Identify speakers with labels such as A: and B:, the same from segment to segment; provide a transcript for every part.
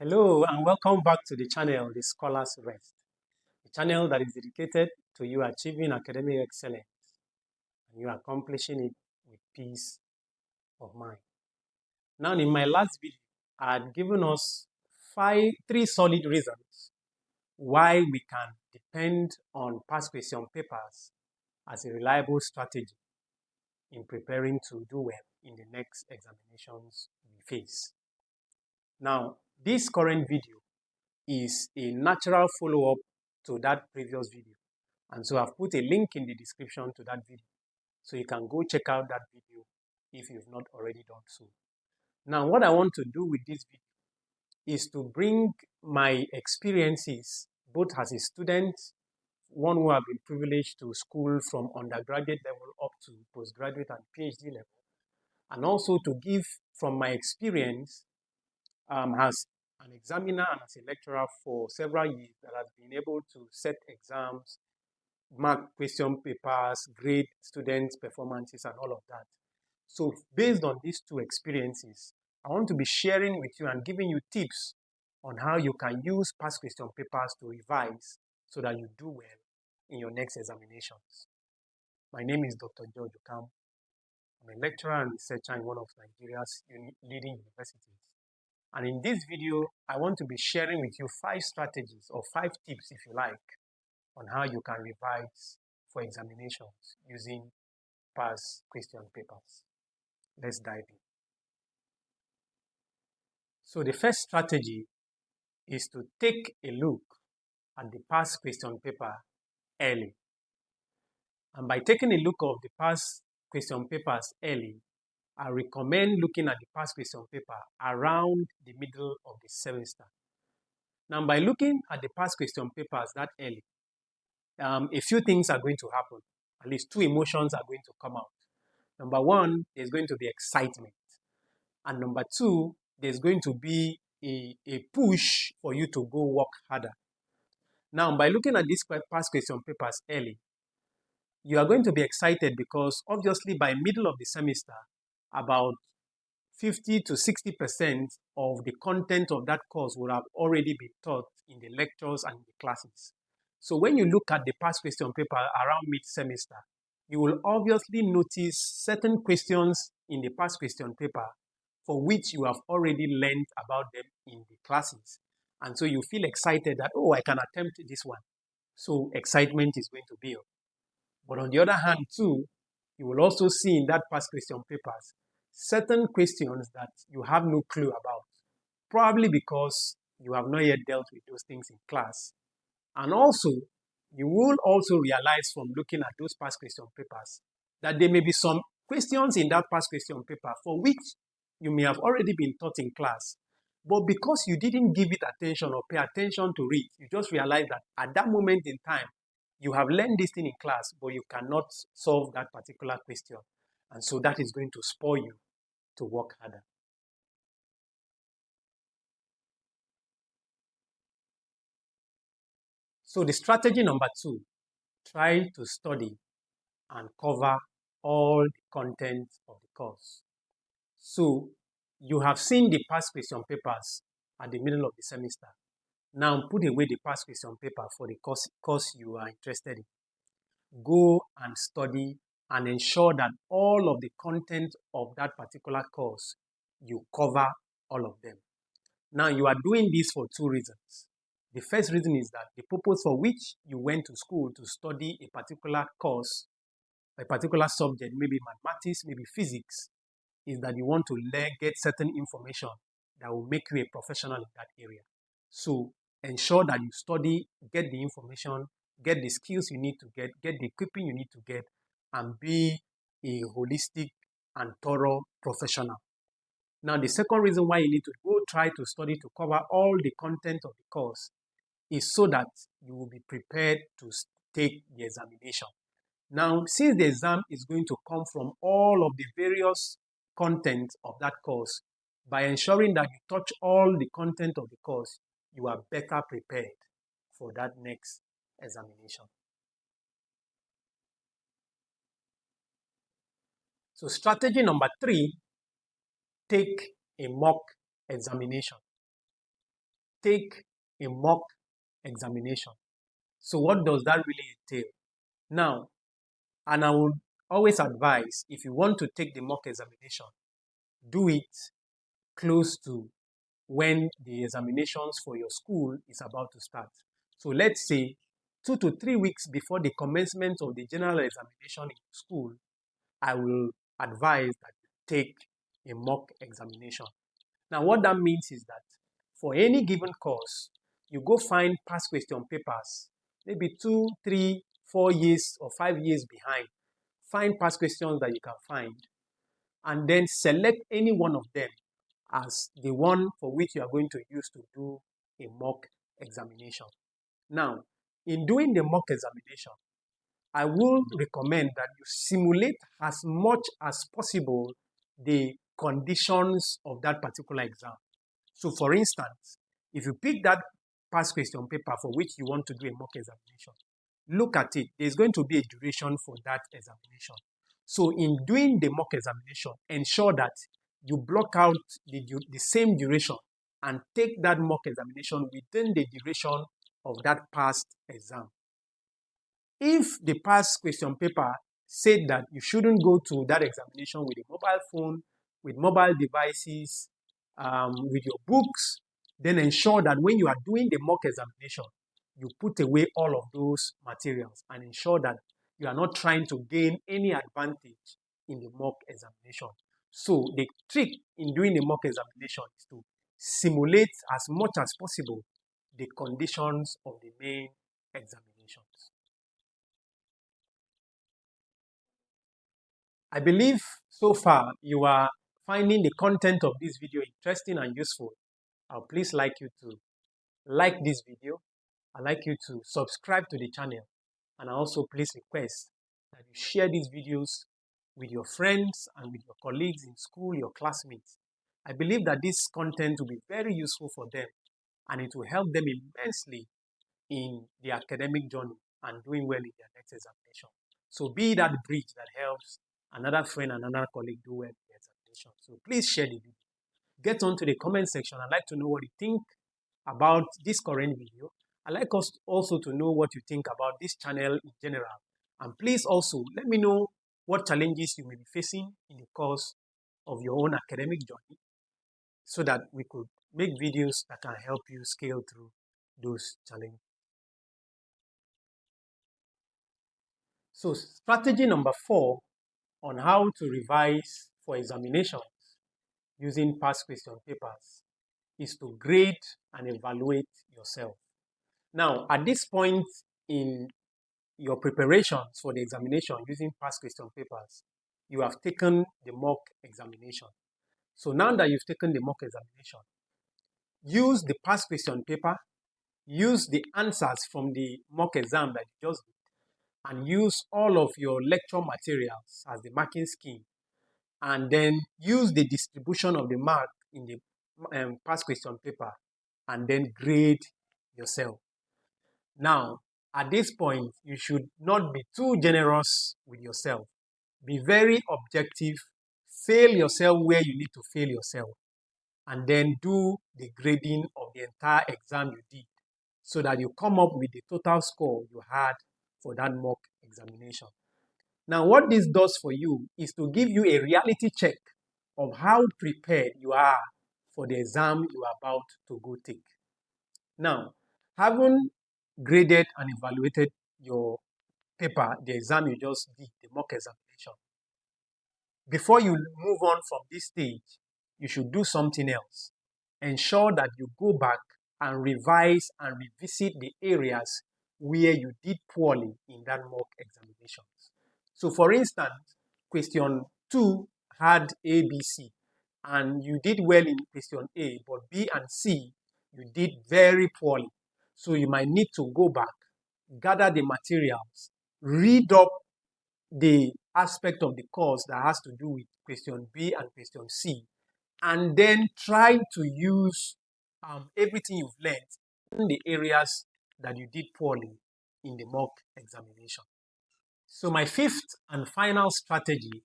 A: Hello and welcome back to the channel, The Scholar's Rest, the channel that is dedicated to you achieving academic excellence and you accomplishing it with peace of mind. Now, in my last video, I had given us three solid reasons why we can depend on past question papers as a reliable strategy in preparing to do well in the next examinations we face. Now, this current video is a natural follow-up to that previous video. And so I've put a link in the description to that video. So you can go check out that video if you've not already done so. Now, what I want to do with this video is to bring my experiences, both as a student, one who have been privileged to school from undergraduate level up to postgraduate and PhD level, and also to give from my experience as an examiner and as a lecturer for several years that has been able to set exams, mark question papers, grade students' performances, and all of that. So based on these two experiences, I want to be sharing with you and giving you tips on how you can use past question papers to revise so that you do well in your next examinations. My name is Dr. George Okam. I'm a lecturer and researcher in one of Nigeria's leading universities. And in this video, I want to be sharing with you 5 strategies or 5 tips, if you like, on how you can revise for examinations using past question papers. Let's dive in. So the first strategy is to take a look at the past question paper early. And by taking a look of the past question papers early, I recommend looking at the past question paper around the middle of the semester. Now, by looking at the past question papers that early, a few things are going to happen. At least 2 emotions are going to come out. Number 1, there's going to be excitement. And number 2, there's going to be a push for you to go work harder. Now, by looking at these past question papers early, you are going to be excited because obviously by middle of the semester, about 50 to 60% of the content of that course would have already been taught in the lectures and the classes. So when you look at the past question paper around mid-semester, you will obviously notice certain questions in the past question paper for which you have already learned about them in the classes. And so you feel excited that, oh, I can attempt this one. So excitement is going to build. But on the other hand, too, you will also see in that past question papers certain questions that you have no clue about, probably because you have not yet dealt with those things in class. And also, you will also realize from looking at those past question papers that there may be some questions in that past question paper for which you may have already been taught in class. But because you didn't give it attention or pay attention to it, you just realize that at that moment in time, you have learned this thing in class, but you cannot solve that particular question. And so that is going to spoil you to work harder. So the strategy number 2, try to study and cover all the content of the course. So you have seen the past question papers at the middle of the semester. Now put away the past question paper for the course you are interested in. Go and study and ensure that all of the content of that particular course, you cover all of them. Now you are doing this for 2 reasons. The first reason is that the purpose for which you went to school to study a particular course, a particular subject, maybe mathematics, maybe physics, is that you want to get certain information that will make you a professional in that area. So ensure that you study, get the information, get the skills you need to get the equipment you need to get, and be a holistic and thorough professional. Now, the second reason why you need to go try to study to cover all the content of the course is so that you will be prepared to take the examination. Now, since the exam is going to come from all of the various content of that course, by ensuring that you touch all the content of the course, you are better prepared for that next examination. So strategy number 3, take a mock examination. take a mock examination. So what does that really entail? Now, and I would always advise, if you want to take the mock examination, do it close to when the examinations for your school is about to start. So let's say 2 to 3 weeks before the commencement of the general examination in school, I will advise that you take a mock examination. Now, what that means is that for any given course, you go find past question papers, maybe 2, 3, 4 years or 5 years behind. Find past questions that you can find, and then select any one of them as the one for which you are going to use to do a mock examination. Now, in doing the mock examination, I will recommend that you simulate as much as possible the conditions of that particular exam. So, for instance, if you pick that past question paper for which you want to do a mock examination, look at it. There's going to be a duration for that examination. So, in doing the mock examination, ensure that you block out the same duration and take that mock examination within the duration of that past exam. If the past question paper said that you shouldn't go to that examination with a mobile phone, with mobile devices, with your books, then ensure that when you are doing the mock examination, you put away all of those materials and ensure that you are not trying to gain any advantage in the mock examination. So the trick in doing the mock examination is to simulate as much as possible the conditions of the main examinations. I believe so far you are finding the content of this video interesting and useful. I'll please like you to like this video. I'd like you to subscribe to the channel, and I also please request that you share these videos with your friends and with your colleagues in school, your classmates. I believe that this content will be very useful for them, and it will help them immensely in the academic journey and doing well in their next examination. So be that bridge that helps another friend and another colleague do well in the examination. So please share the video. Get on to the comment section. I'd like to know what you think about this current video. I'd like us also to know what you think about this channel in general. And please also let me know what challenges you may be facing in the course of your own academic journey so that we could make videos that can help you scale through those challenges. So strategy number 4 on how to revise for examinations using past question papers is to grade and evaluate yourself. Now, at this point in your preparations for the examination using past question papers, you have taken the mock examination. So now that you've taken the mock examination, use the past question paper, use the answers from the mock exam that you just did, and use all of your lecture materials as the marking scheme, and then use the distribution of the mark in the past question paper, and then grade yourself. Now, at this point, you should not be too generous with yourself. Be very objective, fail yourself where you need to fail yourself, and then do the grading of the entire exam you did so that you come up with the total score you had for that mock examination. Now, what this does for you is to give you a reality check of how prepared you are for the exam you are about to go take. Now, having graded and evaluated your paper, the exam you just did, the mock examination, before you move on from this stage, you should do something else. Ensure that you go back and revise and revisit the areas where you did poorly in that mock examinations. So for instance, question 2 had A, B, C, and you did well in question A, but B and C, you did very poorly. So you might need to go back, gather the materials, read up the aspect of the course that has to do with question B and question C, and then try to use everything you've learned in the areas that you did poorly in the mock examination. So my 5th and final strategy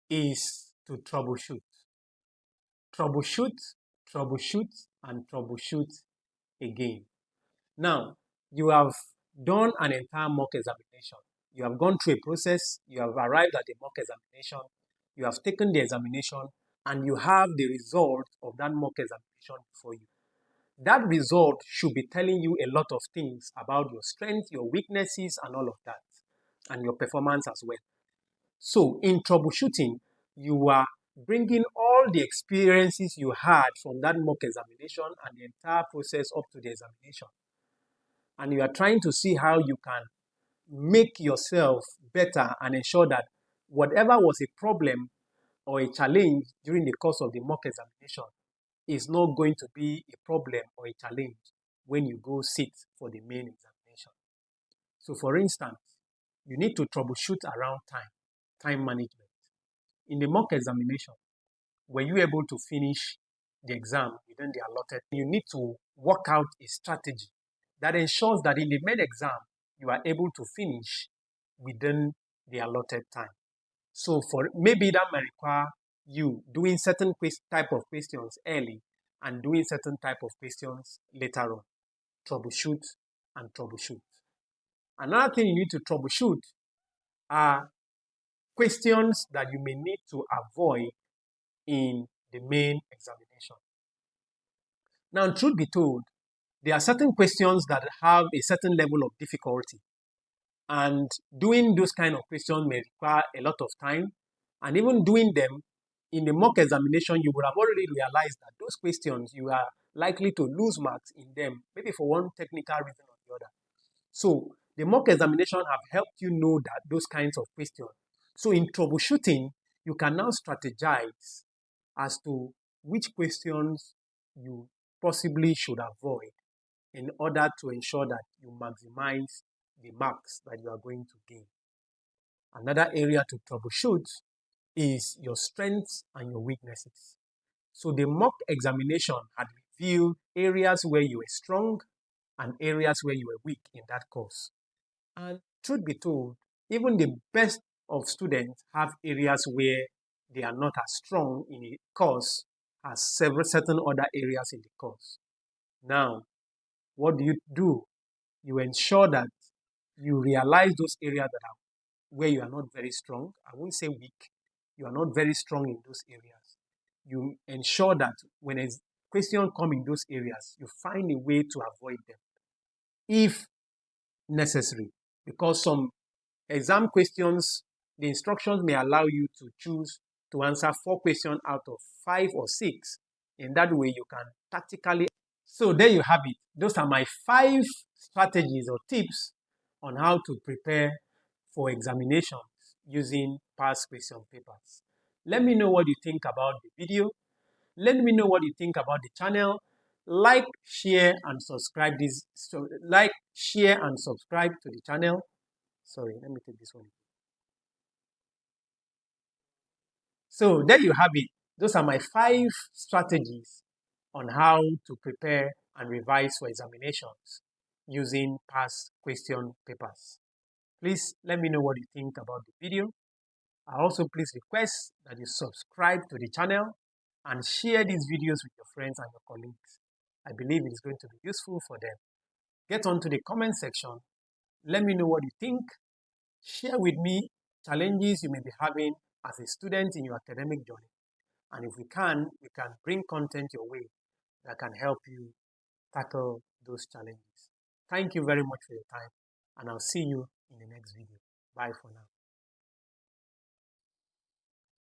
A: is to troubleshoot. Troubleshoot, troubleshoot, and troubleshoot again. Now, you have done an entire mock examination. You have gone through a process, you have arrived at a mock examination, you have taken the examination, and you have the result of that mock examination before you. That result should be telling you a lot of things about your strengths, your weaknesses, and all of that, and your performance as well. So, in troubleshooting, you are bringing all the experiences you had from that mock examination and the entire process up to the examination. And you are trying to see how you can make yourself better and ensure that whatever was a problem or a challenge during the course of the mock examination is not going to be a problem or a challenge when you go sit for the main examination. So for instance, you need to troubleshoot around time management. In the mock examination, were you able to finish the exam within the allotted? You need to work out a strategy that ensures that in the main exam, you are able to finish within the allotted time. So for maybe that may require you doing certain type of questions early and doing certain type of questions later on. Troubleshoot and troubleshoot. Another thing you need to troubleshoot are questions that you may need to avoid in the main examination. Now, truth be told, there are certain questions that have a certain level of difficulty. And doing those kind of questions may require a lot of time. And even doing them in the mock examination, you would have already realized that those questions, you are likely to lose marks in them, maybe for one technical reason or the other. So the mock examination have helped you know that those kinds of questions. So in troubleshooting, you can now strategize as to which questions you possibly should avoid in order to ensure that you maximize the marks that you are going to gain. Another area to troubleshoot is your strengths and your weaknesses. So the mock examination had revealed areas where you were strong and areas where you were weak in that course. And truth be told, even the best of students have areas where they are not as strong in a course as several certain other areas in the course. Now, what do? You ensure that you realize those areas that are where you are not very strong. I won't say weak. You are not very strong in those areas. You ensure that when a question comes in those areas, you find a way to avoid them if necessary. Because some exam questions, the instructions may allow you to choose to answer 4 questions out of 5 or 6. In that way, you can tactically. So there you have it. Those are my 5 strategies or tips on how to prepare for examinations using past question papers. Let me know what you think about the video. Let me know what you think about the channel. Like, share, and subscribe this. So like, share, and subscribe to the channel. Sorry, let me take this one. So there you have it. Those are my 5 strategies on how to prepare and revise for examinations using past question papers. Please let me know what you think about the video. I also please request that you subscribe to the channel and share these videos with your friends and your colleagues. I believe it is going to be useful for them. Get onto the comment section. Let me know what you think. Share with me challenges you may be having as a student in your academic journey. And if we can bring content your way that can help you tackle those challenges. Thank you very much for your time, and I'll see you in the next video. Bye for now.